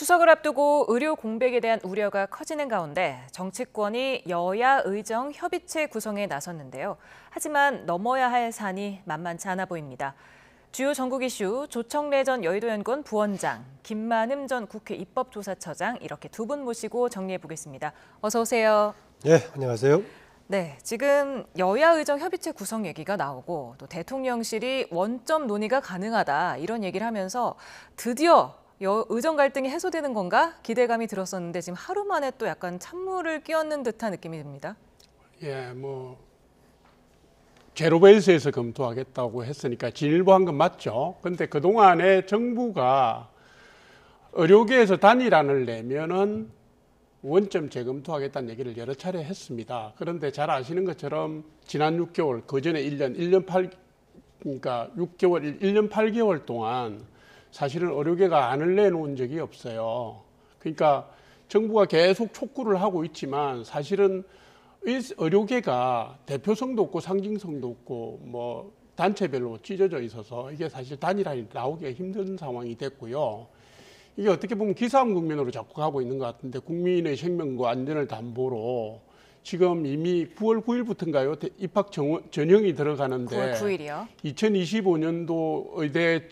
추석을 앞두고 의료 공백에 대한 우려가 커지는 가운데 정치권이 여야 의정 협의체 구성에 나섰는데요. 하지만 넘어야 할 산이 만만치 않아 보입니다. 주요 전국 이슈 조청래 전 여의도연구원 부원장, 김만흠 전 국회 입법조사처장 이렇게 두 분 모시고 정리해 보겠습니다. 어서 오세요. 네, 안녕하세요. 네, 지금 여야 의정 협의체 구성 얘기가 나오고 또 대통령실이 원점 논의가 가능하다 이런 얘기를 하면서 드디어 의정 갈등이 해소되는 건가 기대감이 들었었는데 지금 하루 만에 또 약간 찬물을 끼얹는 듯한 느낌이 듭니다. 예, 제로베이스에서 검토하겠다고 했으니까 진일보한 건 맞죠. 근데 그동안에 정부가 의료계에서 단일안을 내면은 원점 재검토하겠다는 얘기를 여러 차례 했습니다. 그런데 잘 아시는 것처럼 지난 6개월, 그 전에 1년 8개월 동안 사실은 의료계가 안을 내놓은 적이 없어요. 그러니까 정부가 계속 촉구를 하고 있지만 사실은 의료계가 대표성도 없고 상징성도 없고 단체별로 찢어져 있어서 이게 사실 단일안이 나오기가 힘든 상황이 됐고요. 이게 어떻게 보면 기사업 국면으로 자꾸 가고 있는 것 같은데 국민의 생명과 안전을 담보로 지금 이미 9월 9일부터인가요? 입학 전형이 들어가는데 9월 9일이요. 2025년도 의대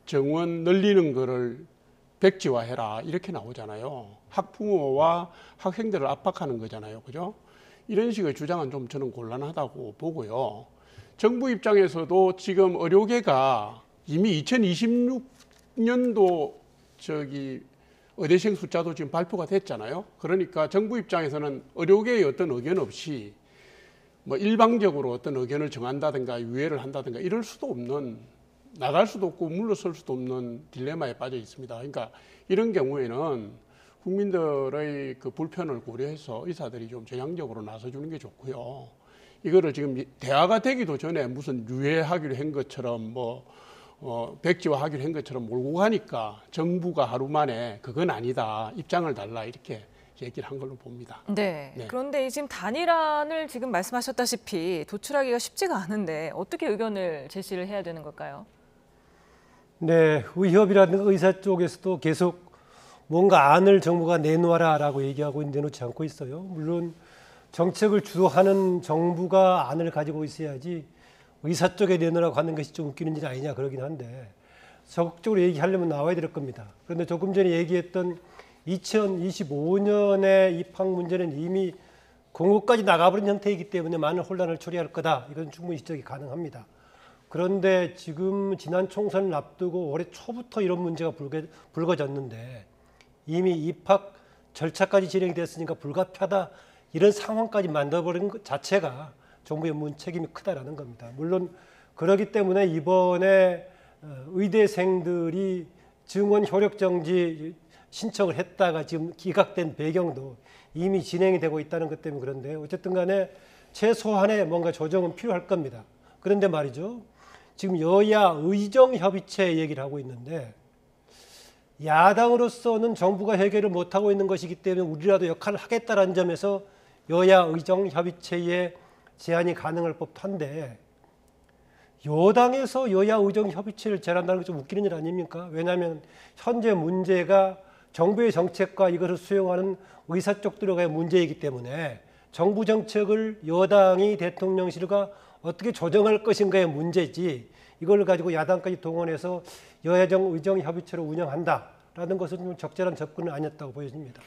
정원 늘리는 거를 백지화해라 이렇게 나오잖아요. 학부모와 학생들을 압박하는 거잖아요. 그죠? 이런 식의 주장은 좀 저는 곤란하다고 보고요. 정부 입장에서도 지금 의료계가 이미 2026년도 의대생 숫자도 지금 발표가 됐잖아요. 그러니까 정부 입장에서는 의료계의 어떤 의견 없이 일방적으로 어떤 의견을 정한다든가 유예를 한다든가 이럴 수도 없는, 나갈 수도 없고 물러설 수도 없는 딜레마에 빠져 있습니다. 그러니까 이런 경우에는 국민들의 그 불편을 고려해서 의사들이 좀 전향적으로 나서주는 게 좋고요. 이거를 지금 대화가 되기도 전에 무슨 유예하기로 한 것처럼 백지화하기로 한 것처럼 몰고 가니까 정부가 하루 만에 그건 아니다, 입장을 달라 이렇게 얘기를 한 걸로 봅니다. 네. 그런데 지금 단일안을 지금 말씀하셨다시피 도출하기가 쉽지가 않은데 어떻게 의견을 제시를 해야 되는 걸까요? 네, 의협이라든가 의사 쪽에서도 계속 뭔가 안을 정부가 내놓아라라고 얘기하고 내놓지 않고 있어요. 물론 정책을 주도하는 정부가 안을 가지고 있어야지 의사 쪽에 내놓으라고 하는 것이 좀 웃기는 일 아니냐 그러긴 한데 적극적으로 얘기하려면 나와야 될 겁니다. 그런데 조금 전에 얘기했던 2025년의 입학 문제는 이미 공고까지 나가버린 형태이기 때문에 많은 혼란을 초래할 거다. 이건 충분히 지적이 가능합니다. 그런데 지금 지난 총선을 앞두고 올해 초부터 이런 문제가 불거졌는데 이미 입학 절차까지 진행이 됐으니까 불가피하다 이런 상황까지 만들어버린 것 자체가 정부의 책임이 크다라는 겁니다. 물론 그렇기 때문에 이번에 의대생들이 증원 효력정지 신청을 했다가 지금 기각된 배경도 이미 진행이 되고 있다는 것 때문에 그런데 어쨌든 간에 최소한의 뭔가 조정은 필요할 겁니다. 그런데 말이죠. 지금 여야 의정협의체 얘기를 하고 있는데 야당으로서는 정부가 해결을 못하고 있는 것이기 때문에 우리라도 역할을 하겠다는 점에서 여야 의정협의체에 제안이 가능할 법도 한데 여당에서 여야 의정협의체를 제안한다는 게 좀 웃기는 일 아닙니까? 왜냐하면 현재 문제가 정부의 정책과 이것을 수용하는 의사 쪽들과의 문제이기 때문에 정부 정책을 여당이 대통령실과 어떻게 조정할 것인가의 문제지 이걸 가지고 야당까지 동원해서 여야정 의정협의체를 운영한다라는 것은 좀 적절한 접근은 아니었다고 보여집니다.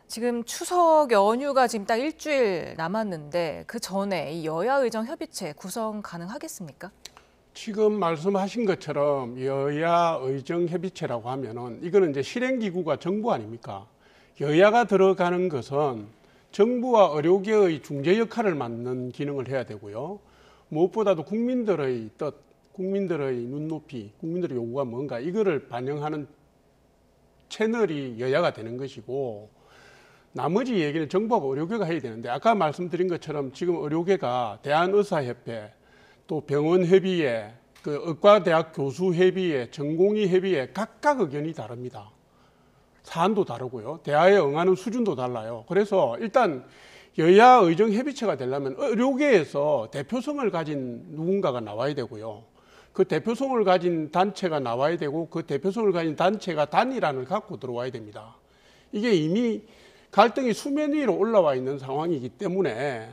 지금 추석 연휴가 지금 딱 일주일 남았는데 그 전에 이 여야 의정 협의체 구성 가능하겠습니까? 지금 말씀하신 것처럼 여야 의정 협의체라고 하면은 이거는 이제 실행기구가 정부 아닙니까? 여야가 들어가는 것은 정부와 의료계의 중재 역할을 맡는 기능을 해야 되고요. 무엇보다도 국민들의 뜻, 국민들의 눈높이, 국민들의 요구가 뭔가 이거를 반영하는 채널이 여야가 되는 것이고 나머지 얘기는 정부하고 의료계가 해야 되는데 아까 말씀드린 것처럼 지금 의료계가 대한의사협회 또 병원협의회, 의과대학 교수협의회, 전공의협의회 각각 의견이 다릅니다. 사안도 다르고요. 대화에 응하는 수준도 달라요. 그래서 일단 여야 의정협의체가 되려면 의료계에서 대표성을 가진 누군가가 나와야 되고요. 그 대표성을 가진 단체가 나와야 되고 그 대표성을 가진 단체가 단일안을 갖고 들어와야 됩니다. 이게 이미 갈등이 수면 위로 올라와 있는 상황이기 때문에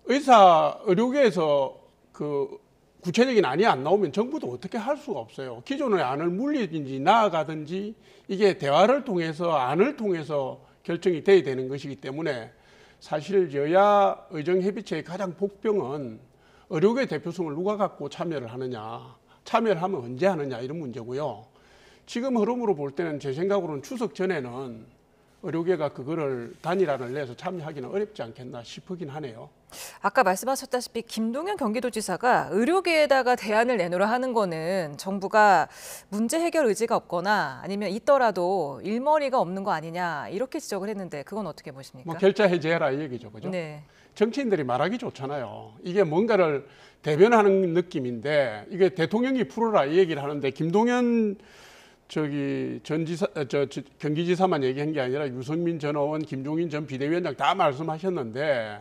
의료계에서 그 구체적인 안이 안 나오면 정부도 어떻게 할 수가 없어요. 기존의 안을 물리든지 나아가든지 이게 대화를 통해서 안을 통해서 결정이 돼야 되는 것이기 때문에 사실 여야 의정협의체의 가장 복병은 의료계 대표성을 누가 갖고 참여를 하느냐, 참여를 하면 언제 하느냐 이런 문제고요. 지금 흐름으로 볼 때는 제 생각으로는 추석 전에는 의료계가 그거를 단일안을 내서 참여하기는 어렵지 않겠나 싶긴 하네요. 아까 말씀하셨다시피 김동연 경기도지사가 의료계에다가 대안을 내놓으라 하는 거는 정부가 문제 해결 의지가 없거나 아니면 있더라도 일머리가 없는 거 아니냐 이렇게 지적을 했는데 그건 어떻게 보십니까? 뭐 결자 해제해라 이 얘기죠, 그죠? 네. 정치인들이 말하기 좋잖아요. 이게 뭔가를 대변하는 느낌인데 이게 대통령이 풀어라 이 얘기를 하는데 김동연 경기지사만 얘기한 게 아니라 유승민 전 의원, 김종인 전 비대위원장 다 말씀하셨는데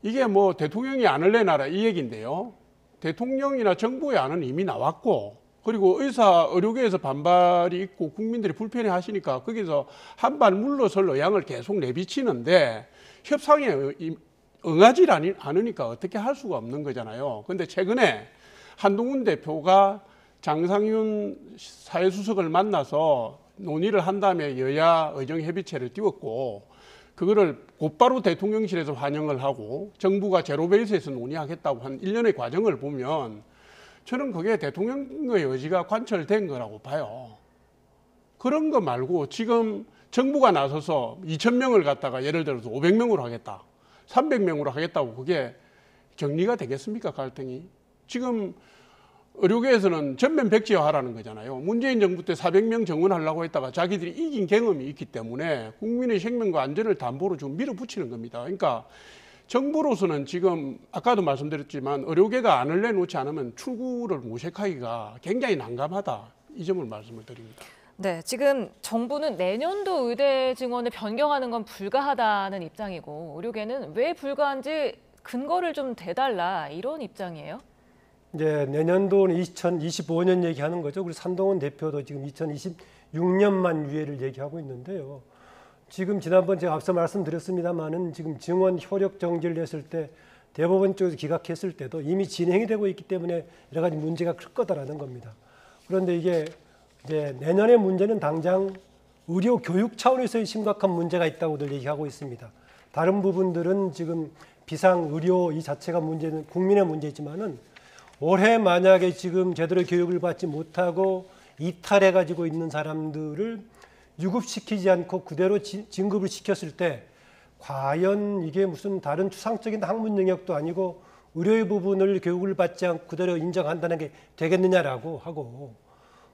이게 뭐 대통령이 안을 내놔라 이 얘기인데요. 대통령이나 정부의 안은 이미 나왔고 그리고 의료계에서 반발이 있고 국민들이 불편해 하시니까 거기서 한 발 물러설 의향을 계속 내비치는데 협상에 응하지 않으니까 어떻게 할 수가 없는 거잖아요. 그런데 최근에 한동훈 대표가 장상윤 사회수석을 만나서 논의를 한 다음에 여야 의정협의체를 띄웠고 그거를 곧바로 대통령실에서 환영을 하고 정부가 제로베이스에서 논의하겠다고 한 1년의 과정을 보면 저는 그게 대통령의 의지가 관철된 거라고 봐요. 그런 거 말고 지금 정부가 나서서 2,000명을 갖다가 예를 들어서 500명으로 하겠다, 300명으로 하겠다고 그게 정리가 되겠습니까, 갈등이? 지금 의료계에서는 전면 백지화하라는 거잖아요. 문재인 정부 때 400명 정원하려고 했다가 자기들이 이긴 경험이 있기 때문에 국민의 생명과 안전을 담보로 좀 밀어붙이는 겁니다. 그러니까 정부로서는 지금 아까도 말씀드렸지만 의료계가 안을 내놓지 않으면 출구를 모색하기가 굉장히 난감하다. 이 점을 말씀을 드립니다. 네, 지금 정부는 내년도 의대 증원을 변경하는 건 불가하다는 입장이고 의료계는 왜 불가한지 근거를 좀 대달라 이런 입장이에요. 이제 내년도는 2025년 얘기하는 거죠. 그리고 산동훈 대표도 지금 2026년만 유예를 얘기하고 있는데요. 지금 지난번 제가 앞서 말씀드렸습니다만은 지금 증원 효력 정지를 했을 때 대법원 쪽에서 기각했을 때도 이미 진행이 되고 있기 때문에 여러 가지 문제가 클 거다라는 겁니다. 그런데 이게 이제 내년의 문제는 당장 의료 교육 차원에서의 심각한 문제가 있다고들 얘기하고 있습니다. 다른 부분들은 지금 비상 의료 이 자체가 문제는 국민의 문제지만은 올해 만약에 지금 제대로 교육을 받지 못하고 이탈해 가지고 있는 사람들을 유급시키지 않고 그대로 진급을 시켰을 때 과연 이게 무슨 다른 추상적인 학문 영역도 아니고 의료의 부분을 교육을 받지 않고 그대로 인정한다는 게 되겠느냐라고 하고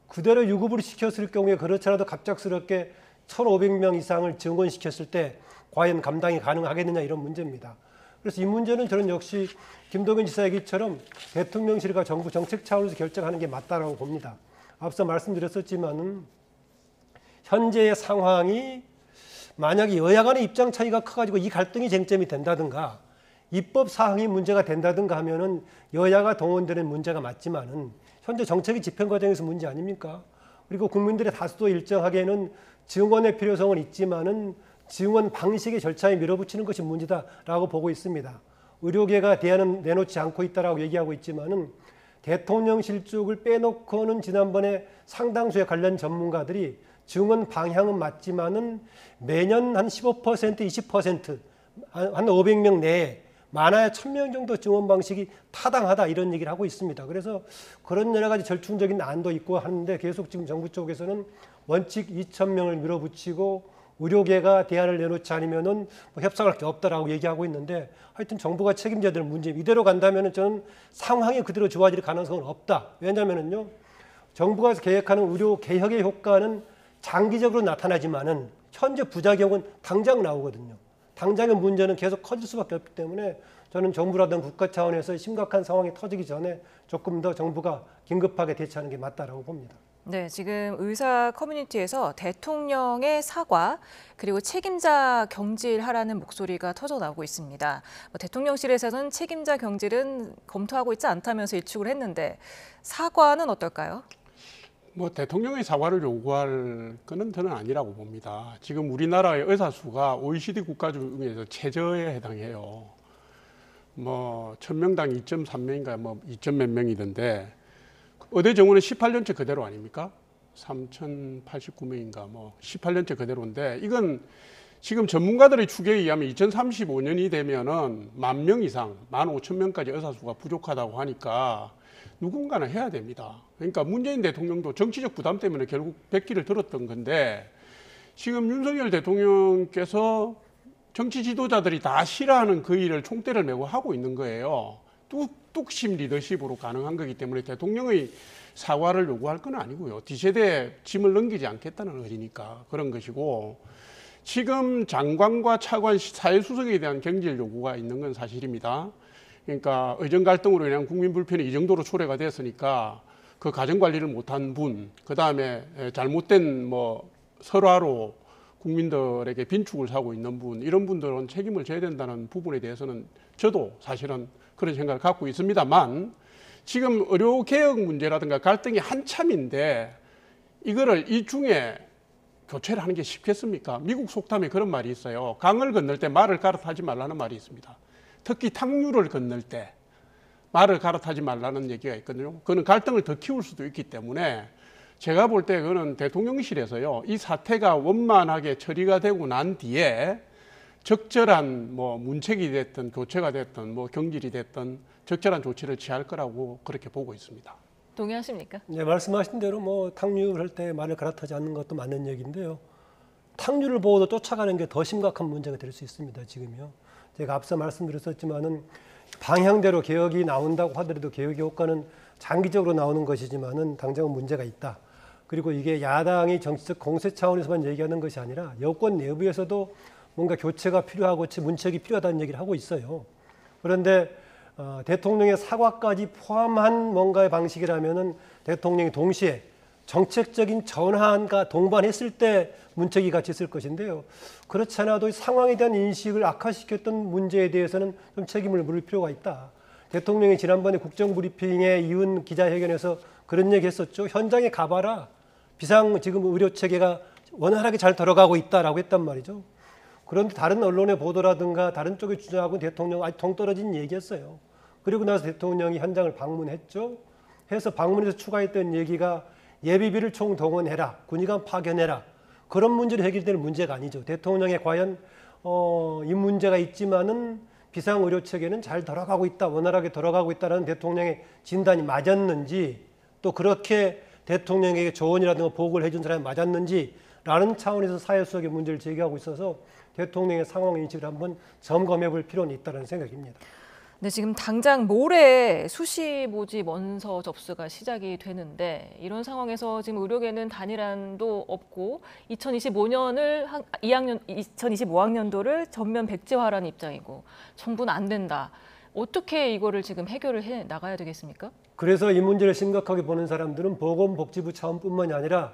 그대로 유급을 시켰을 경우에 그렇더라도 갑작스럽게 1,500명 이상을 증원시켰을 때 과연 감당이 가능하겠느냐 이런 문제입니다. 그래서 이 문제는 저는 역시 김동연 지사 얘기처럼 대통령실과 정부 정책 차원에서 결정하는 게 맞다라고 봅니다. 앞서 말씀드렸었지만은 현재의 상황이 만약에 여야 간의 입장 차이가 커가지고 이 갈등이 쟁점이 된다든가 입법 사항이 문제가 된다든가 하면은 여야가 동원되는 문제가 맞지만은 현재 정책의 집행 과정에서 문제 아닙니까? 그리고 국민들의 다수도 일정하게는 증원의 필요성은 있지만은 증원 방식의 절차에 밀어붙이는 것이 문제다라고 보고 있습니다. 의료계가 대안은 내놓지 않고 있다라고 얘기하고 있지만은 대통령실 쪽을 빼놓고는 지난번에 상당수의 관련 전문가들이 증원 방향은 맞지만은 매년 한 15%, 20%, 한 500명 내에 많아야 1,000명 정도 증원 방식이 타당하다 이런 얘기를 하고 있습니다. 그래서 그런 여러 가지 절충적인 안도 있고 하는데 계속 지금 정부 쪽에서는 원칙 2,000명을 밀어붙이고 의료계가 대안을 내놓지 않으면은 뭐 협상할 게 없다라고 얘기하고 있는데 하여튼 정부가 책임져야 될 문제 이대로 간다면은 저는 상황이 그대로 좋아질 가능성은 없다. 왜냐하면은요 정부가 계획하는 의료 개혁의 효과는 장기적으로 나타나지만은 현재 부작용은 당장 나오거든요. 당장의 문제는 계속 커질 수밖에 없기 때문에 저는 정부라든 국가 차원에서 심각한 상황이 터지기 전에 조금 더 정부가 긴급하게 대처하는 게 맞다라고 봅니다. 네, 지금 의사 커뮤니티에서 대통령의 사과 그리고 책임자 경질하라는 목소리가 터져 나오고 있습니다. 대통령실에서는 책임자 경질은 검토하고 있지 않다면서 일축을 했는데 사과는 어떨까요? 대통령의 사과를 요구할 거는 저는 아니라고 봅니다. 지금 우리나라의 의사 수가 OECD 국가 중에서 최저에 해당해요. 1000명당 2.3명인가 2점 몇 명이던데 의대 정원은 18년째 그대로 아닙니까? 3,089명인가 18년째 그대로인데 이건 지금 전문가들의 추계에 의하면 2035년이 되면은 10,000명 이상, 15,000명까지 의사 수가 부족하다고 하니까 누군가는 해야 됩니다. 그러니까 문재인 대통령도 정치적 부담 때문에 결국 백기를 들었던 건데 지금 윤석열 대통령께서 정치 지도자들이 다 싫어하는 그 일을 총대를 메고 하고 있는 거예요. 뚝심 리더십으로 가능한 거기 때문에 대통령의 사과를 요구할 건 아니고요. 뒤세대에 짐을 넘기지 않겠다는 의지니까 그런 것이고 지금 장관과 차관 사회수석에 대한 경질 요구가 있는 건 사실입니다. 그러니까 의정 갈등으로 인한 국민 불편이 이 정도로 초래가 됐으니까 그 가정 관리를 못한 분, 그 다음에 잘못된 설화로 국민들에게 빈축을 사고 있는 분, 이런 분들은 책임을 져야 된다는 부분에 대해서는 저도 사실은 그런 생각을 갖고 있습니다만 지금 의료개혁 문제라든가 갈등이 한참인데 이거를 이 중에 교체를 하는 게 쉽겠습니까? 미국 속담에 그런 말이 있어요. 강을 건널 때 말을 갈아타지 말라는 말이 있습니다. 특히 탕류를 건널 때 말을 갈아타지 말라는 얘기가 있거든요. 그거는 갈등을 더 키울 수도 있기 때문에 제가 볼 때 그거는 대통령실에서요. 이 사태가 원만하게 처리가 되고 난 뒤에 적절한 문책이 됐든 교체가 됐든 경질이 됐든 적절한 조치를 취할 거라고 그렇게 보고 있습니다. 동의하십니까? 네, 말씀하신 대로 탕류를 할 때 말을 갈아타지 않는 것도 맞는 얘기인데요. 탕류를 보고도 쫓아가는 게 더 심각한 문제가 될 수 있습니다. 지금요. 제가 앞서 말씀드렸었지만은 방향대로 개혁이 나온다고 하더라도 개혁의 효과는 장기적으로 나오는 것이지만은 당장은 문제가 있다. 그리고 이게 야당이 정치적 공세 차원에서만 얘기하는 것이 아니라 여권 내부에서도 뭔가 교체가 필요하고 문책이 필요하다는 얘기를 하고 있어요. 그런데 대통령의 사과까지 포함한 뭔가의 방식이라면은 대통령이 동시에 정책적인 전환과 동반했을 때 문책이 같이 있을 것인데요. 그렇지 않아도 상황에 대한 인식을 악화시켰던 문제에 대해서는 좀 책임을 물을 필요가 있다. 대통령이 지난번에 국정브리핑에 이은 기자회견에서 그런 얘기 했었죠. 현장에 가봐라. 지금 의료 체계가 원활하게 잘 돌아가고 있다라고 했단 말이죠. 그런데 다른 언론의 보도라든가 다른 쪽의 주장하고는 대통령 아주 동떨어진 얘기였어요. 그리고 나서 대통령이 현장을 방문했죠. 해서 방문해서 추가했던 얘기가 예비비를 총동원해라. 군의관 파견해라. 그런 문제로 해결될 문제가 아니죠. 대통령에 과연 이 문제가 있지만은 비상의료체계는 잘 돌아가고 있다. 원활하게 돌아가고 있다는 대통령의 진단이 맞았는지 또 그렇게 대통령에게 조언이라든가 보고를 해준 사람이 맞았는지라는 차원에서 사회 속의 문제를 제기하고 있어서 대통령의 상황 인식을 한번 점검해 볼 필요는 있다는 생각입니다. 네, 지금 당장 모레 수시 모집 원서 접수가 시작이 되는데 이런 상황에서 지금 의료계는 단일안도 없고 2025학년도를 전면 백지화라는 입장이고 정부는 안 된다. 어떻게 이거를 지금 해결을 해 나가야 되겠습니까? 그래서 이 문제를 심각하게 보는 사람들은 보건복지부 차원뿐만이 아니라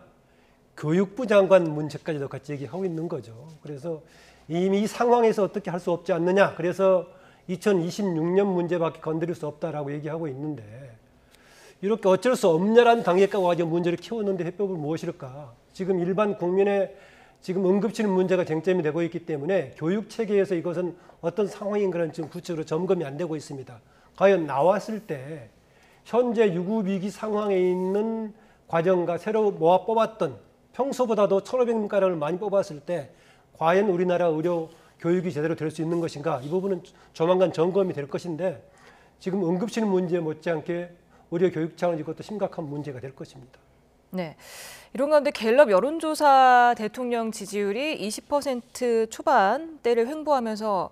교육부 장관 문제까지도 같이 얘기하고 있는 거죠. 그래서 이미 이 상황에서 어떻게 할 수 없지 않느냐. 그래서 2026년 문제밖에 건드릴 수 없다라고 얘기하고 있는데 이렇게 어쩔 수 없냐라는 단계까지 와서 문제를 키웠는데 해법은 무엇일까? 지금 일반 국민의 지금 응급실 문제가 쟁점이 되고 있기 때문에 교육 체계에서 이것은 어떤 상황인가는 지금 구체적으로 점검이 안 되고 있습니다. 과연 나왔을 때 현재 유급위기 상황에 있는 과정과 새로 모아 뽑았던 평소보다도 1,500명가량을 많이 뽑았을 때 과연 우리나라 의료 교육이 제대로 될 수 있는 것인가? 이 부분은 조만간 점검이 될 것인데 지금 응급실 문제 못지않게 의료 교육 차원 이것도 심각한 문제가 될 것입니다. 네, 이런 가운데 갤럽 여론조사 대통령 지지율이 20% 초반대를 횡보하면서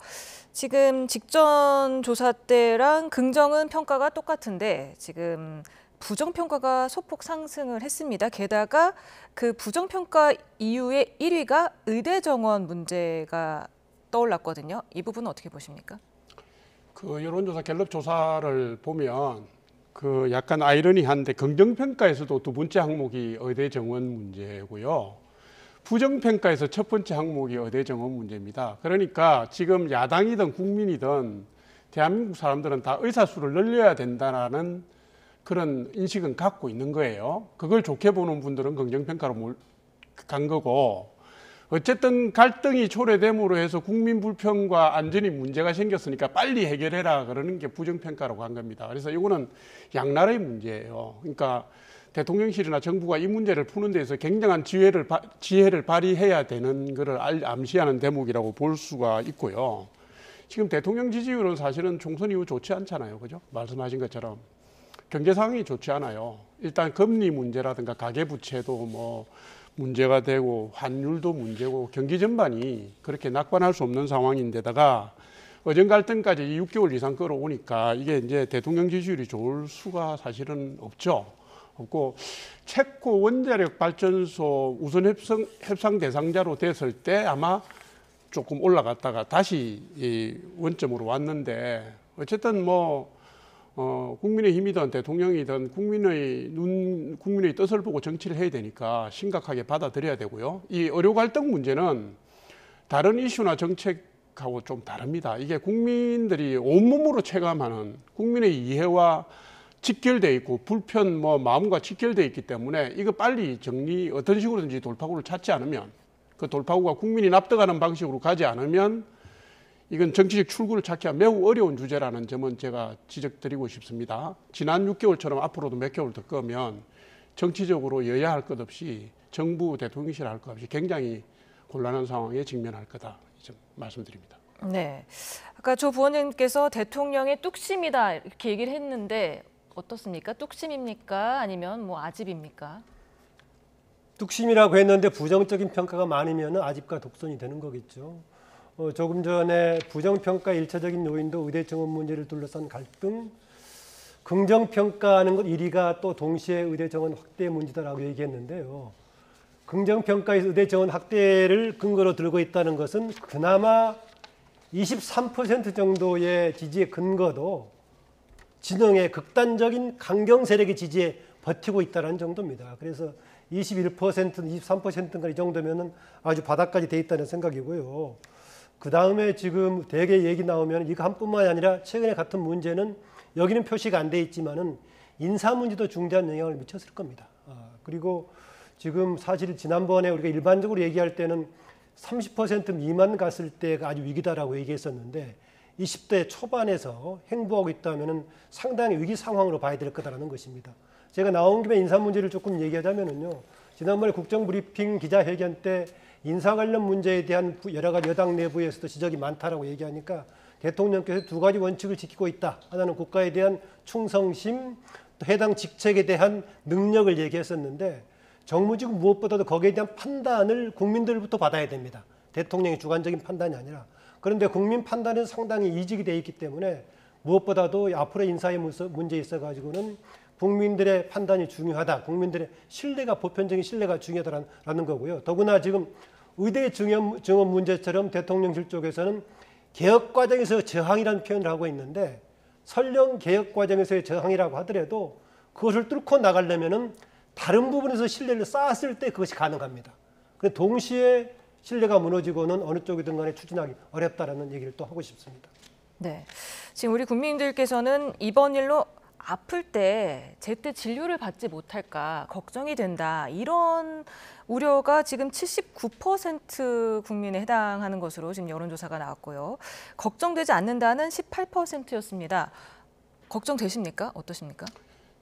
지금 직전 조사 때랑 긍정은 평가가 똑같은데 지금 부정평가가 소폭 상승을 했습니다. 게다가 그 부정평가 이후에 1위가 의대 정원 문제가 떠올랐거든요. 이 부분은 어떻게 보십니까? 그 여론조사 갤럽 조사를 보면 그 약간 아이러니한데 긍정평가에서도 두 번째 항목이 의대 정원 문제고요. 부정평가에서 첫 번째 항목이 의대 정원 문제입니다. 그러니까 지금 야당이든 국민이든 대한민국 사람들은 다 의사수를 늘려야 된다는 그런 인식은 갖고 있는 거예요. 그걸 좋게 보는 분들은 긍정평가로 간 거고, 어쨌든 갈등이 초래됨으로 해서 국민 불평과 안전이 문제가 생겼으니까 빨리 해결해라 그러는 게 부정평가라고 한 겁니다. 그래서 이거는 양날의 문제예요. 그러니까 대통령실이나 정부가 이 문제를 푸는 데서 굉장한 지혜를 발휘해야 되는 것을 암시하는 대목이라고 볼 수가 있고요. 지금 대통령 지지율은 사실은 총선 이후 좋지 않잖아요. 그죠? 말씀하신 것처럼. 경제 상황이 좋지 않아요. 일단 금리 문제라든가 가계부채도 뭐 문제가 되고 환율도 문제고 경기 전반이 그렇게 낙관할 수 없는 상황인데다가 의정 갈등까지 6개월 이상 끌어오니까 이게 이제 대통령 지지율이 좋을 수가 사실은 없고 체코 원자력 발전소 우선 협상 대상자로 됐을 때 아마 조금 올라갔다가 다시 이 원점으로 왔는데 어쨌든 뭐 국민의힘이든 대통령이든 국민의 뜻을 보고 정치를 해야 되니까 심각하게 받아들여야 되고요. 이 의료 갈등 문제는 다른 이슈나 정책하고 좀 다릅니다. 이게 국민들이 온몸으로 체감하는 국민의 이해와 직결돼 있고 불편 마음과 직결돼 있기 때문에 이거 빨리 어떤 식으로든지 돌파구를 찾지 않으면, 그 돌파구가 국민이 납득하는 방식으로 가지 않으면 이건 정치적 출구를 찾기가 매우 어려운 주제라는 점은 제가 지적드리고 싶습니다. 지난 6개월처럼 앞으로도 몇 개월 더 끄면 정치적으로 여야 할 것 없이 정부 대통령실 할 것 없이 굉장히 곤란한 상황에 직면할 거다. 이 점 말씀드립니다. 네, 아까 조 부원님께서 대통령의 뚝심이다 이렇게 얘기를 했는데 어떻습니까? 뚝심입니까? 아니면 뭐 아집입니까? 뚝심이라고 했는데 부정적인 평가가 많으면 아집과 독선이 되는 거겠죠. 조금 전에 부정평가의 일차적인 요인도 의대 정원 문제를 둘러싼 갈등, 긍정평가하는 것 1위가 또 동시에 의대 정원 확대 문제다라고 얘기했는데요. 긍정평가에서 의대 정원 확대를 근거로 들고 있다는 것은 그나마 23% 정도의 지지의 근거도 진영의 극단적인 강경 세력의 지지에 버티고 있다는 정도입니다. 그래서 21%, 23%인가 이 정도면은 아주 바닥까지 돼 있다는 생각이고요. 그 다음에 지금 대개 얘기 나오면 이거 한뿐만이 아니라 최근에 같은 문제는 여기는 표시가 안 돼 있지만은 인사 문제도 중대한 영향을 미쳤을 겁니다. 그리고 지금 사실 지난번에 우리가 일반적으로 얘기할 때는 30% 미만 갔을 때가 아주 위기다라고 얘기했었는데 20대 초반에서 행보하고 있다면은 상당히 위기 상황으로 봐야 될 거다라는 것입니다. 제가 나온 김에 인사 문제를 조금 얘기하자면은요. 지난번에 국정브리핑 기자회견 때 인사 관련 문제에 대한 여러 가지 여당 내부에서도 지적이 많다라고 얘기하니까 대통령께서 두 가지 원칙을 지키고 있다. 하나는 국가에 대한 충성심, 또 해당 직책에 대한 능력을 얘기했었는데 정무직은 무엇보다도 거기에 대한 판단을 국민들부터 받아야 됩니다. 대통령의 주관적인 판단이 아니라. 그런데 국민 판단은 상당히 이직이 되어 있기 때문에 무엇보다도 앞으로 인사의 문제에 있어가지고는 국민들의 판단이 중요하다. 국민들의 신뢰가, 보편적인 신뢰가 중요하다는 거고요. 더구나 지금 의대 정원 문제처럼 대통령실 쪽에서는 개혁 과정에서 저항이라는 표현을 하고 있는데 설령 개혁 과정에서의 저항이라고 하더라도 그것을 뚫고 나가려면은 다른 부분에서 신뢰를 쌓았을 때 그것이 가능합니다. 그런데 동시에 신뢰가 무너지고는 어느 쪽이든 간에 추진하기 어렵다라는 얘기를 또 하고 싶습니다. 네, 지금 우리 국민들께서는 이번 일로 아플 때 제때 진료를 받지 못할까 걱정이 된다. 이런 우려가 지금 79% 국민에 해당하는 것으로 지금 여론조사가 나왔고요. 걱정되지 않는다는 18%였습니다. 걱정되십니까? 어떠십니까?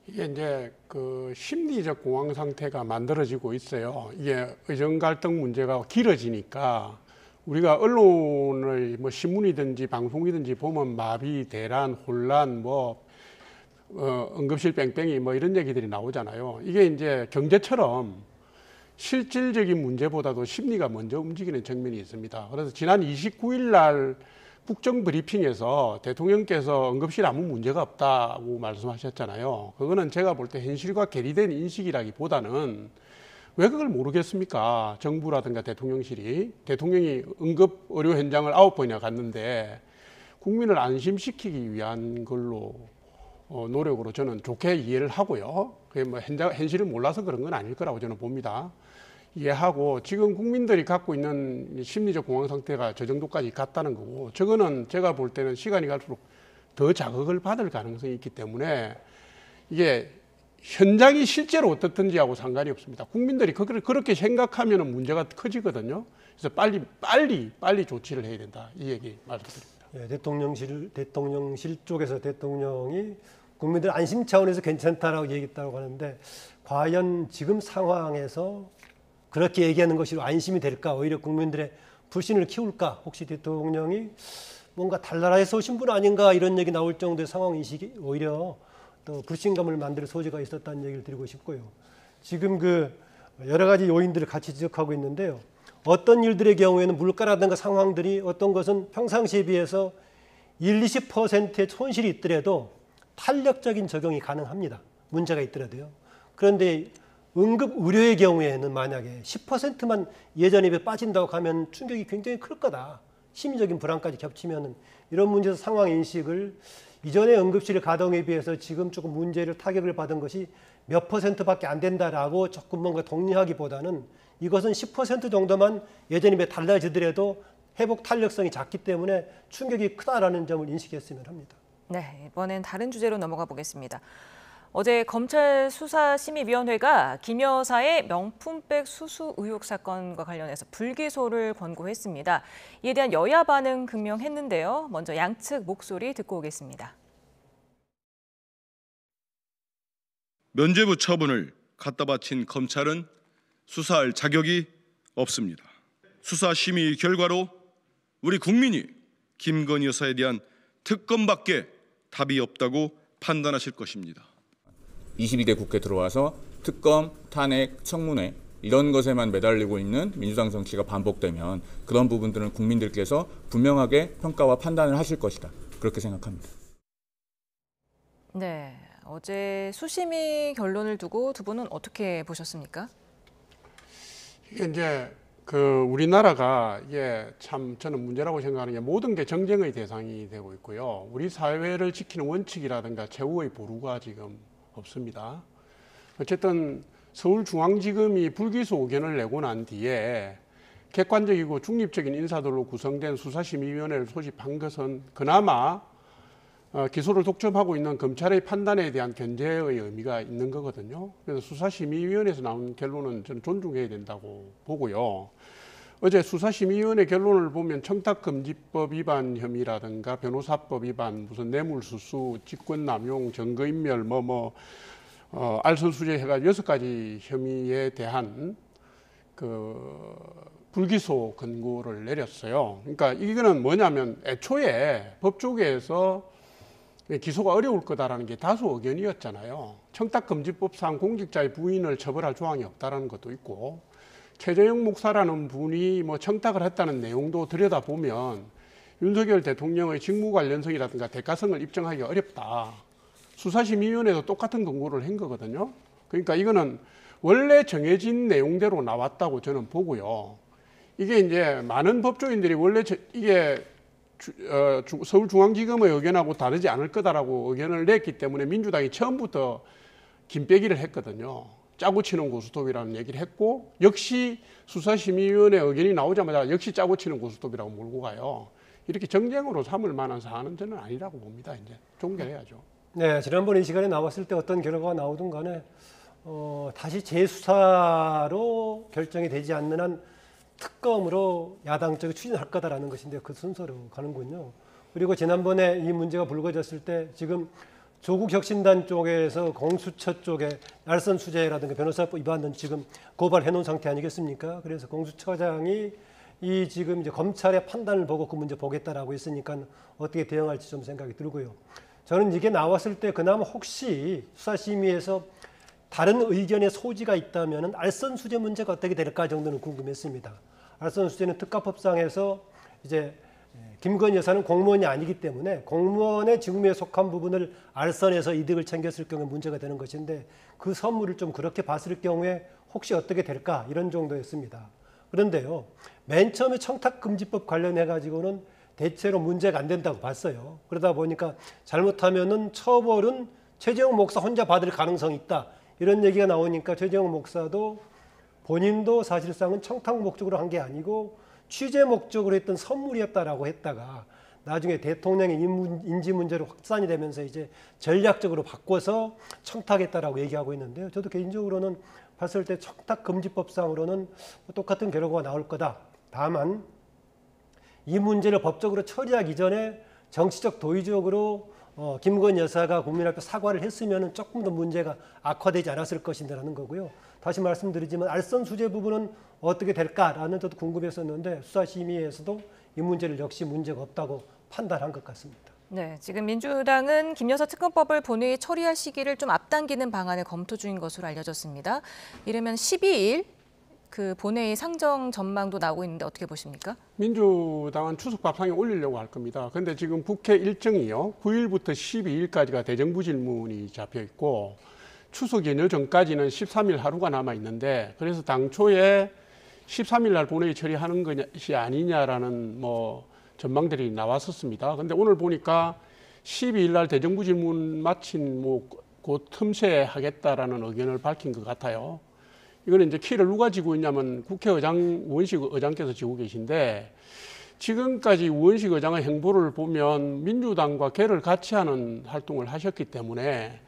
이게 이제 그 심리적 공황 상태가 만들어지고 있어요. 이게 의정 갈등 문제가 길어지니까 우리가 언론을 신문이든지 방송이든지 보면 마비, 대란, 혼란, 응급실 뺑뺑이 이런 얘기들이 나오잖아요. 이게 이제 경제처럼 실질적인 문제보다도 심리가 먼저 움직이는 측면이 있습니다. 그래서 지난 29일 날 국정 브리핑에서 대통령께서 응급실 아무 문제가 없다고 말씀하셨잖아요. 그거는 제가 볼 때 현실과 괴리된 인식이라기보다는 왜 그걸 모르겠습니까? 정부라든가 대통령이 응급 의료 현장을 9번이나 갔는데 국민을 안심시키기 위한 걸로 노력으로 저는 좋게 이해를 하고요. 그게 뭐 현실을 몰라서 그런 건 아닐 거라고 저는 봅니다. 이해하고 지금 국민들이 갖고 있는 심리적 공황 상태가 저 정도까지 갔다는 거고, 저거는 제가 볼 때는 시간이 갈수록 더 자극을 받을 가능성이 있기 때문에 이게 현장이 실제로 어떻든지하고 상관이 없습니다. 국민들이 그렇게 생각하면 문제가 커지거든요. 그래서 빨리 조치를 해야 된다, 이 얘기 말씀드립니다. 예, 대통령실 쪽에서 대통령이 국민들 안심 차원에서 괜찮다라고 얘기했다고 하는데, 과연 지금 상황에서 그렇게 얘기하는 것이 안심이 될까? 오히려 국민들의 불신을 키울까? 혹시 대통령이 뭔가 달나라에서 오신 분 아닌가? 이런 얘기 나올 정도의 상황 인식이 오히려 또 불신감을 만들 소지가 있었다는 얘기를 드리고 싶고요. 지금 그 여러 가지 요인들을 같이 지적하고 있는데요. 어떤 일들의 경우에는 물가라든가 상황들이 어떤 것은 평상시에 비해서 20%의 손실이 있더라도 탄력적인 적용이 가능합니다. 문제가 있더라도요. 그런데 응급 의료의 경우에는 만약에 10%만 예전에 비해 빠진다고 하면 충격이 굉장히 클 거다. 심리적인 불안까지 겹치면 이런 문제에서 상황 인식을 이전에 응급실 가동에 비해서 지금 조금 문제를 타격을 받은 것이 몇 %밖에 안 된다라고 조금 뭔가 독려하기보다는 이것은 10% 정도만 예전에 비해 달라지더라도 회복 탄력성이 작기 때문에 충격이 크다라는 점을 인식했으면 합니다. 네, 이번엔 다른 주제로 넘어가 보겠습니다. 어제 검찰 수사심의위원회가 김 여사의 명품백 수수 의혹 사건과 관련해서 불기소를 권고했습니다. 이에 대한 여야 반응 극명했는데요. 먼저 양측 목소리 듣고 오겠습니다. 면죄부 처분을 갖다 바친 검찰은 수사할 자격이 없습니다. 수사심의 결과로 우리 국민이 김건희 여사에 대한 특검밖에 답이 없다고 판단하실 것입니다. 22대 국회 들어와서 특검, 탄핵, 청문회 이런 것에만 매달리고 있는 민주당 정치가 반복되면 그런 부분들은 국민들께서 분명하게 평가와 판단을 하실 것이다. 그렇게 생각합니다. 네, 어제 수심의 결론을 두고 두 분은 어떻게 보셨습니까? 이게 이제 우리나라가 이게 참 저는 문제라고 생각하는 게 모든 게 정쟁의 대상이 되고 있고요. 우리 사회를 지키는 원칙이라든가 최후의 보루가 지금 없습니다. 어쨌든 서울중앙지검이 불기소 의견을 내고 난 뒤에 객관적이고 중립적인 인사들로 구성된 수사심의위원회를 소집한 것은 그나마 기소를 독점하고 있는 검찰의 판단에 대한 견제의 의미가 있는 거거든요. 그래서 수사심의위원회에서 나온 결론은 저는 존중해야 된다고 보고요. 어제 수사심의위원회 결론을 보면 청탁금지법 위반 혐의라든가 변호사법 위반, 무슨 뇌물수수, 직권남용, 증거인멸, 알선수재 해가 6가지 혐의에 대한 불기소 권고를 내렸어요. 그러니까 이거는 뭐냐면 애초에 법조계에서 기소가 어려울 거다라는 게 다수 의견이었잖아요. 청탁금지법상 공직자의 부인을 처벌할 조항이 없다라는 것도 있고, 최재형 목사라는 분이 청탁을 했다는 내용도 들여다보면 윤석열 대통령의 직무 관련성이라든가 대가성을 입증하기가 어렵다. 수사심의위원회도 똑같은 권고를 한 거거든요. 그러니까 이거는 원래 정해진 내용대로 나왔다고 저는 보고요. 이게 이제 많은 법조인들이 원래 이게 서울중앙지검의 의견하고 다르지 않을 거다라고 의견을 냈기 때문에 민주당이 처음부터 김빼기를 했거든요. 짜고 치는 고스톱이라는 얘기를 했고, 역시 수사심의위원회 의견이 나오자마자 역시 짜고 치는 고스톱이라고 몰고 가요. 이렇게 정쟁으로 삼을 만한 사안은 저는 아니라고 봅니다. 이제 종결해야죠. 네, 지난번에 이 시간에 나왔을 때 어떤 결과가 나오든 간에 다시 재수사로 결정이 되지 않는 한 특검으로 야당 쪽이 추진할 거다라는 것인데 그 순서로 가는군요. 그리고 지난번에 이 문제가 불거졌을 때 지금 조국 혁신단 쪽에서 공수처 쪽에 알선 수재라든가 변호사법 위반은 지금 고발해 놓은 상태 아니겠습니까? 그래서 공수처장이 이 지금 이제 검찰의 판단을 보고 그 문제 보겠다라고 했으니까 어떻게 대응할지 좀 생각이 들고요. 저는 이게 나왔을 때 그나마 혹시 수사심의에서 다른 의견의 소지가 있다면 알선 수재 문제가 어떻게 될까 정도는 궁금했습니다. 알선 수재는 특가법상에서 이제 김건희 여사는 공무원이 아니기 때문에 공무원의 직무에 속한 부분을 알선해서 이득을 챙겼을 경우에 문제가 되는 것인데, 그 선물을 좀 그렇게 봤을 경우에 혹시 어떻게 될까 이런 정도였습니다. 그런데요, 맨 처음에 청탁금지법 관련해 가지고는 대체로 문제가 안 된다고 봤어요. 그러다 보니까 잘못하면은 처벌은 최재형 목사 혼자 받을 가능성이 있다. 이런 얘기가 나오니까 최재형 목사도 본인도 사실상은 청탁 목적으로 한 게 아니고 취재 목적으로 했던 선물이었다라고 했다가 나중에 대통령의 인지 문제로 확산이 되면서 이제 전략적으로 바꿔서 청탁했다라고 얘기하고 있는데요. 저도 개인적으로는 봤을 때 청탁금지법상으로는 똑같은 결과가 나올 거다. 다만 이 문제를 법적으로 처리하기 전에 정치적 도의적으로 김건희 여사가 국민 앞에 사과를 했으면 조금 더 문제가 악화되지 않았을 것인데라는 거고요. 다시 말씀드리지만 알선 수재 부분은 어떻게 될까라는 저도 궁금했었는데 수사심의에서도 이 문제를 역시 문제가 없다고 판단한 것 같습니다. 네, 지금 민주당은 김 여사 특검법을 본회의에 처리할 시기를 좀 앞당기는 방안을 검토 중인 것으로 알려졌습니다. 이르면 12일 그 본회의 상정 전망도 나오고 있는데 어떻게 보십니까? 민주당은 추석 밥상에 올리려고 할 겁니다. 그런데 지금 국회 일정이요. 9일부터 12일까지가 대정부 질문이 잡혀 있고 추석 연휴 전까지는 13일 하루가 남아 있는데 그래서 당초에 13일 날 본회의 처리하는 것이 아니냐라는 전망들이 나왔었습니다. 그런데 오늘 보니까 12일 날 대정부 질문 마친 그 틈새 하겠다라는 의견을 밝힌 것 같아요. 이거는 이제 키를 누가 쥐고 있냐면 국회의장 우원식 의장께서 쥐고 계신데 지금까지 우원식 의장의 행보를 보면 민주당과 개를 같이 하는 활동을 하셨기 때문에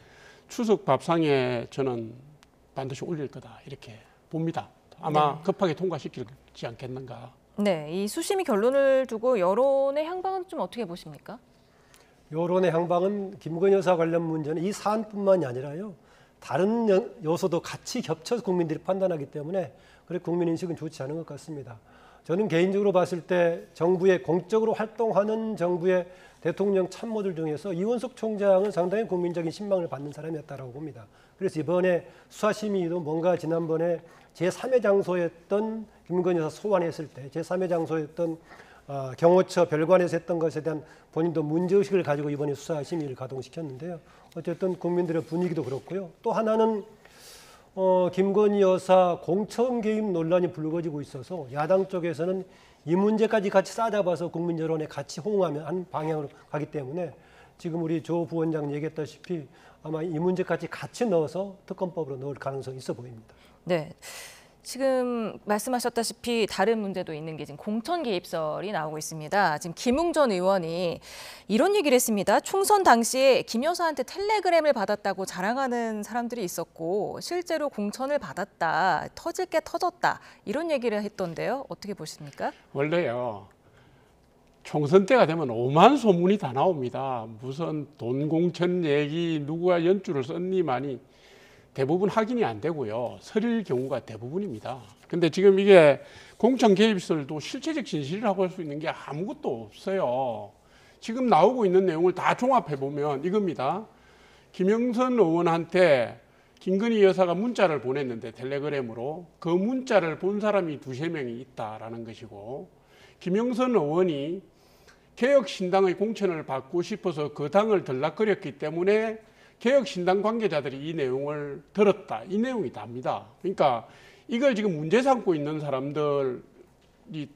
추석 밥상에 저는 반드시 올릴 거다 이렇게 봅니다. 아마 급하게 통과시키지 않겠는가. 네, 이 수심이 결론을 두고 여론의 향방은 좀 어떻게 보십니까? 여론의 향방은 김건희 여사 관련 문제는 이 사안뿐만이 아니라요. 다른 요소도 같이 겹쳐서 국민들이 판단하기 때문에 그래 국민인식은 좋지 않은 것 같습니다. 저는 개인적으로 봤을 때 정부에 공적으로 활동하는 정부의 대통령 참모들 중에서 이원석 총장은 상당히 국민적인 신망을 받는 사람이었다고 봅니다. 그래서 이번에 수사심의도 뭔가 지난번에 제3의 장소였던 김건희 여사 소환했을 때 제3의 장소였던 경호처 별관에서 했던 것에 대한 본인도 문제의식을 가지고 이번에 수사심의를 가동시켰는데요. 어쨌든 국민들의 분위기도 그렇고요. 또 하나는 김건희 여사 공천 개입 논란이 불거지고 있어서 야당 쪽에서는 이 문제까지 같이 싸잡아서 국민 여론에 같이 호응하면 하는 방향으로 가기 때문에 지금 우리 조 부원장 얘기했다시피 아마 이 문제까지 같이 넣어서 특검법으로 넣을 가능성이 있어 보입니다. 네. 지금 말씀하셨다시피 다른 문제도 있는 게 지금 공천 개입설이 나오고 있습니다. 지금 김웅 전 의원이 이런 얘기를 했습니다. 총선 당시에 김 여사한테 텔레그램을 받았다고 자랑하는 사람들이 있었고 실제로 공천을 받았다, 터질 게 터졌다 이런 얘기를 했던데요. 어떻게 보십니까? 원래요. 총선 때가 되면 오만 소문이 다 나옵니다. 무슨 돈 공천 얘기 누가 연주를 썼니만이 대부분 확인이 안 되고요. 설일 경우가 대부분입니다. 근데 지금 이게 공천 개입설도 실체적 진실이라고 할 수 있는 게 아무것도 없어요. 지금 나오고 있는 내용을 다 종합해 보면 이겁니다. 김영선 의원한테 김건희 여사가 문자를 보냈는데 텔레그램으로 그 문자를 본 사람이 두세 명이 있다라는 것이고 김영선 의원이 개혁신당의 공천을 받고 싶어서 그 당을 들락거렸기 때문에 개혁신당 관계자들이 이 내용을 들었다. 이 내용이 답니다. 그러니까 이걸 지금 문제 삼고 있는 사람들이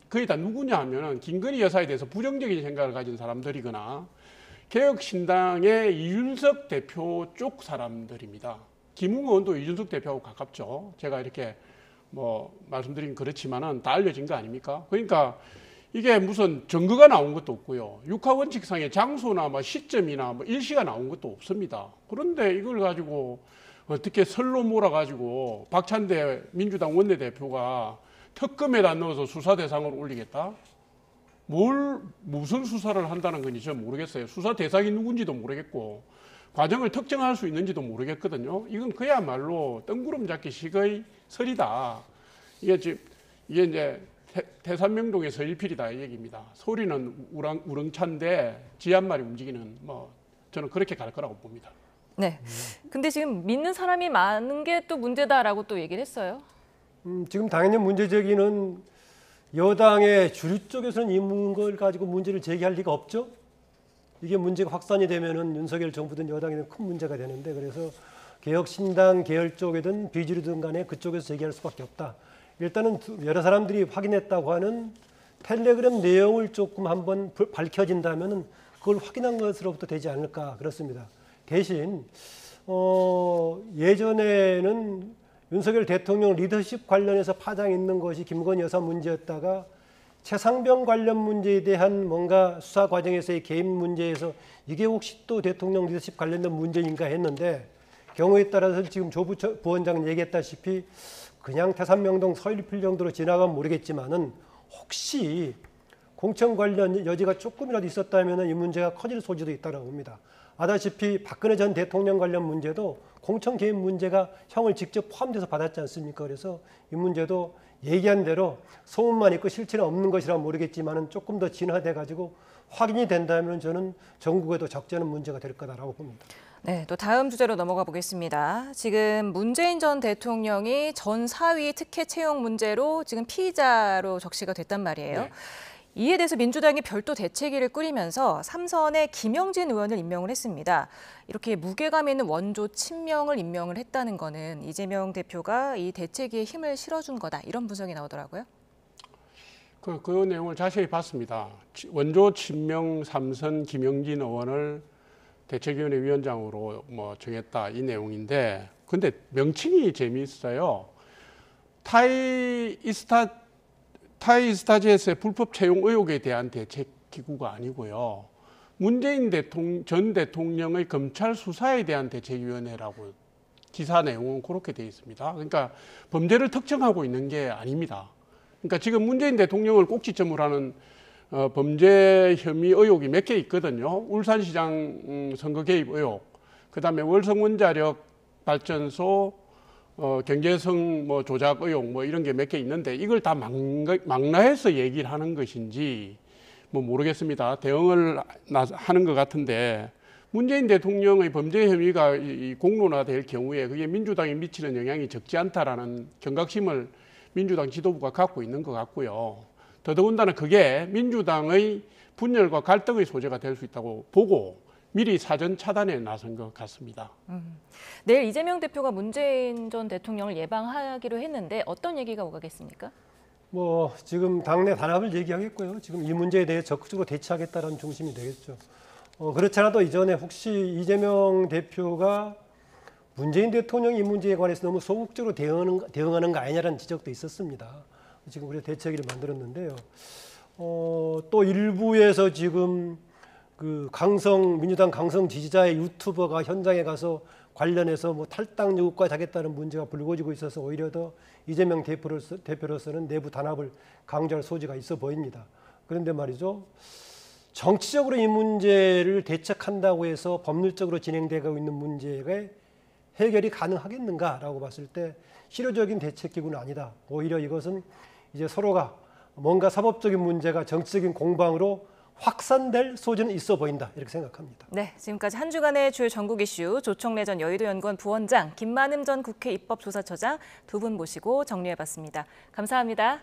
거의 다 누구냐 하면 김건희 여사에 대해서 부정적인 생각을 가진 사람들이거나 개혁신당의 이준석 대표 쪽 사람들입니다. 김웅 의원도 이준석 대표하고 가깝죠. 제가 이렇게 말씀드린 그렇지만은 다 알려진 거 아닙니까? 그러니까 이게 무슨 증거가 나온 것도 없고요. 육하원칙상의 장소나 시점이나 일시가 나온 것도 없습니다. 그런데 이걸 가지고 어떻게 설로 몰아가지고 박찬대 민주당 원내대표가 특검에다 넣어서 수사 대상으로 올리겠다? 무슨 수사를 한다는 건지 전 모르겠어요. 수사 대상이 누군지도 모르겠고 과정을 특정할 수 있는지도 모르겠거든요. 이건 그야말로 뜬구름 잡기 식의 설이다. 이게 이제 태산명동의 서일필이다 이 얘기입니다. 소리는 우렁찬데 지 한 말이 움직이는 저는 그렇게 갈 거라고 봅니다. 네. 근데 지금 믿는 사람이 많은 게 또 문제다라고 또 얘기를 했어요. 지금 당연히 문제제기는 여당의 주류 쪽에서는 이 걸 가지고 문제를 제기할 리가 없죠. 이게 문제가 확산이 되면은 윤석열 정부든 여당이든 큰 문제가 되는데 그래서 개혁신당 계열 쪽이든 비주류든 간에 그쪽에서 제기할 수밖에 없다. 일단은 여러 사람들이 확인했다고 하는 텔레그램 내용을 조금 한번 밝혀진다면 그걸 확인한 것으로부터 되지 않을까 그렇습니다. 대신 예전에는 윤석열 대통령 리더십 관련해서 파장 있는 것이 김건희 여사 문제였다가 최상병 관련 문제에 대한 뭔가 수사 과정에서의 개입 문제에서 이게 혹시 또 대통령 리더십 관련된 문제인가 했는데 경우에 따라서 지금 조 부원장 얘기했다시피 그냥 태산명동 서일필 정도로 지나가면 모르겠지만은 혹시 공천 관련 여지가 조금이라도 있었다면 이 문제가 커질 소지도 있다고 봅니다. 아다시피 박근혜 전 대통령 관련 문제도 공천 개입 문제가 형을 직접 포함돼서 받았지 않습니까? 그래서 이 문제도 얘기한 대로 소문만 있고 실체는 없는 것이라 모르겠지만은 조금 더 진화돼 가지고 확인이 된다면 저는 전국에도 적지 않은 문제가 될 거다라고 봅니다. 네, 또 다음 주제로 넘어가 보겠습니다. 지금 문재인 전 대통령이 전 사위 특혜 채용 문제로 지금 피의자로 적시가 됐단 말이에요. 네. 이에 대해서 민주당이 별도 대책위를 꾸리면서 삼선에 김영진 의원을 임명을 했습니다. 이렇게 무게감 있는 원조 친명을 임명을 했다는 거는 이재명 대표가 이 대책위에 힘을 실어준 거다, 이런 분석이 나오더라고요. 그 내용을 자세히 봤습니다. 원조 친명 삼선 김영진 의원을 대책위원회 위원장으로 정했다, 이 내용인데, 근데 명칭이 재미있어요. 타이스타즈에서의 불법 채용 의혹에 대한 대책기구가 아니고요. 문재인 전 대통령의 검찰 수사에 대한 대책위원회라고 기사 내용은 그렇게 되어 있습니다. 그러니까 범죄를 특정하고 있는 게 아닙니다. 그러니까 지금 문재인 대통령을 꼭지점으로 하는 범죄 혐의 의혹이 몇 개 있거든요. 울산시장 선거 개입 의혹, 그다음에 월성원자력 발전소 경제성 조작 의혹 이런 게 몇 개 있는데 이걸 다 망라해서 얘기를 하는 것인지 모르겠습니다. 대응을 하는 것 같은데, 문재인 대통령의 범죄 혐의가 공론화될 경우에 그게 민주당에 미치는 영향이 적지 않다라는 경각심을 민주당 지도부가 갖고 있는 것 같고요. 더더군다나 그게 민주당의 분열과 갈등의 소재가 될 수 있다고 보고 미리 사전 차단에 나선 것 같습니다. 내일 이재명 대표가 문재인 전 대통령을 예방하기로 했는데 어떤 얘기가 오가겠습니까? 지금 당내 단합을 얘기하겠고요. 지금 이 문제에 대해 적극적으로 대처하겠다는 중심이 되겠죠. 그렇지 않아도 이전에 혹시 이재명 대표가 문재인 대통령이 이 문제에 관해서 너무 소극적으로 대응하는 거 아니냐라는 지적도 있었습니다. 지금 우리가 대책위를 만들었는데요. 또 일부에서 지금 민주당 강성 지지자의 유튜버가 현장에 가서 관련해서 탈당 요구까지 하겠다는 문제가 불거지고 있어서 오히려 더 이재명 대표로서는 내부 단합을 강조할 소지가 있어 보입니다. 그런데 말이죠, 정치적으로 이 문제를 대책한다고 해서 법률적으로 진행되고 있는 문제가 해결이 가능하겠는가라고 봤을 때 실효적인 대책기구는 아니다. 오히려 이것은 이제 서로가 뭔가 사법적인 문제가 정치적인 공방으로 확산될 소지는 있어 보인다, 이렇게 생각합니다. 네, 지금까지 한 주간의 주요 전국 이슈 조청래 전 여의도연구원 부원장, 김만흠 전 국회 입법조사처장 두 분 모시고 정리해봤습니다. 감사합니다.